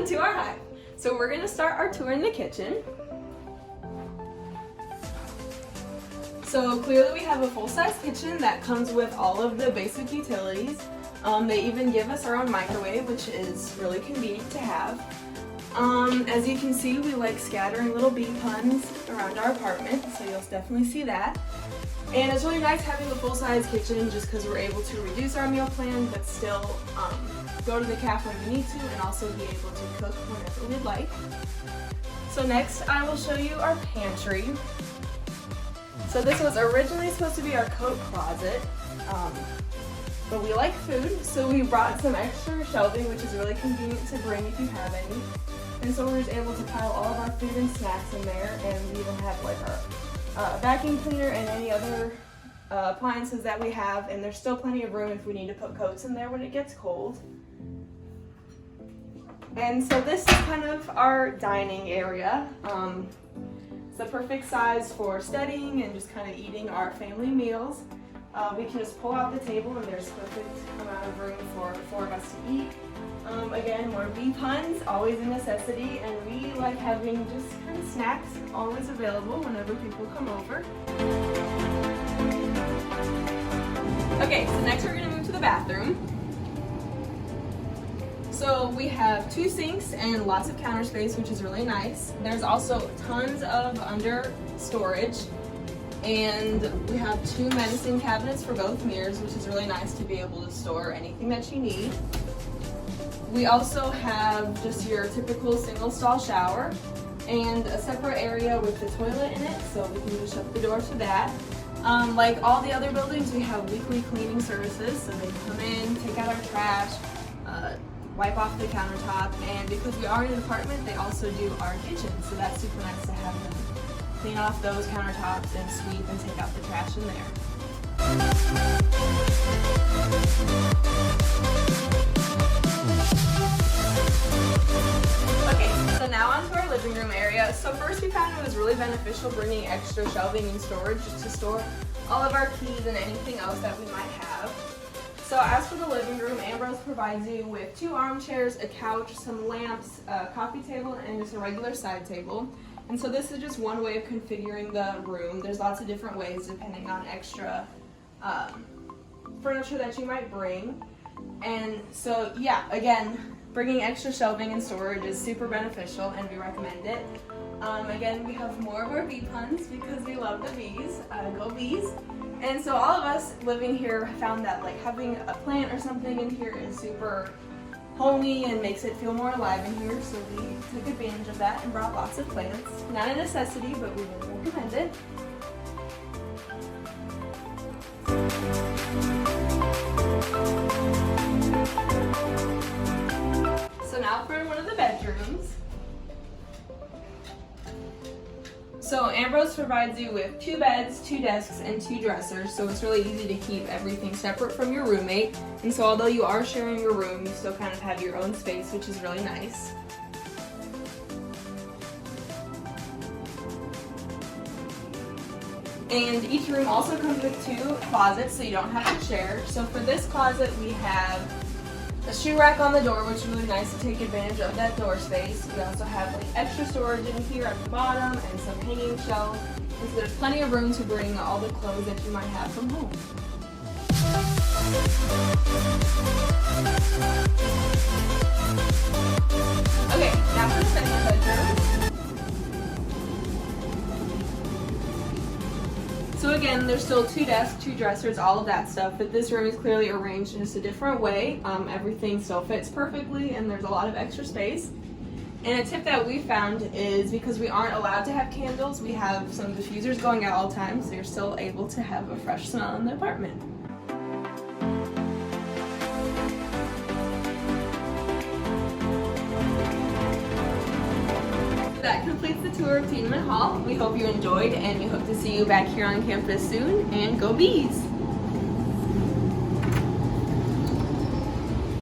To our hive. So we're going to start our tour in the kitchen. So clearly we have a full-size kitchen that comes with all of the basic utilities. They even give us our own microwave, which is really convenient to have. As you can see, we like scattering little bee puns around our apartment, so you'll definitely see that. And it's really nice having a full-size kitchen just because we're able to reduce our meal plan but still go to the cafe when we need to and also be able to cook whenever we'd like. So next I will show you our pantry. So this was originally supposed to be our coat closet, but we like food, so we brought some extra shelving, which is really convenient to bring if you have any. And so we're just able to pile all of our food and snacks in there, and we even have like our vacuum cleaner and any other appliances that we have, and there's still plenty of room if we need to put coats in there when it gets cold. And so this is kind of our dining area. It's the perfect size for studying and just kind of eating our family meals. We can just pull out the table and there's perfect amount of room for 4 of us to eat. Again, more bee puns, always a necessity, and we like having just kind of snacks always available whenever people come over. Okay, so next we're going to move to the bathroom. So we have 2 sinks and lots of counter space, which is really nice. There's also tons of under storage, and we have 2 medicine cabinets for both mirrors, which is really nice to be able to store anything that you need. We also have just your typical single stall shower and a separate area with the toilet in it, so we can just shut the door to that. Like all the other buildings, we have weekly cleaning services, so they come in, take out our trash, wipe off the countertop, and because we are in an apartment, they also do our kitchen, so that's super nice to have them clean off those countertops and sweep and take out the trash in there. Okay, so now on to our living room area. So first we found it was really beneficial bringing extra shelving and storage just to store all of our keys and anything else that we might have. So as for the living room, Ambrose provides you with 2 armchairs, a couch, some lamps, a coffee table, and just a regular side table. And so this is just one way of configuring the room. There's lots of different ways depending on extra furniture that you might bring. And so yeah, again, bringing extra shelving and storage is super beneficial and we recommend it. Again, we have more of our bee puns because we love the bees. Go bees! And so all of us living here found that like having a plant or something in here is super homey and makes it feel more alive in here, so we took advantage of that and brought lots of plants. Not a necessity, but we would recommend it. So now for one of the bedrooms. So Ambrose provides you with 2 beds, 2 desks, and 2 dressers, so it's really easy to keep everything separate from your roommate. And so although you are sharing your room, you still kind of have your own space, which is really nice. And each room also comes with 2 closets, so you don't have to share. So for this closet, we have a shoe rack on the door, which is really nice to take advantage of that door space. We also have like extra storage in here at the bottom and some hanging shelves. And so there's plenty of room to bring all the clothes that you might have from home. Okay, now for the second bedroom. So again, there's still 2 desks, 2 dressers, all of that stuff, but this room is clearly arranged in just a different way. Everything still fits perfectly and there's a lot of extra space. And a tip that we found is because we aren't allowed to have candles, we have some diffusers going out all the time, so you're still able to have a fresh smell in the apartment. that completes the tour of Tiedemann Hall. We hope you enjoyed, and we hope to see you back here on campus soon. And go Bees!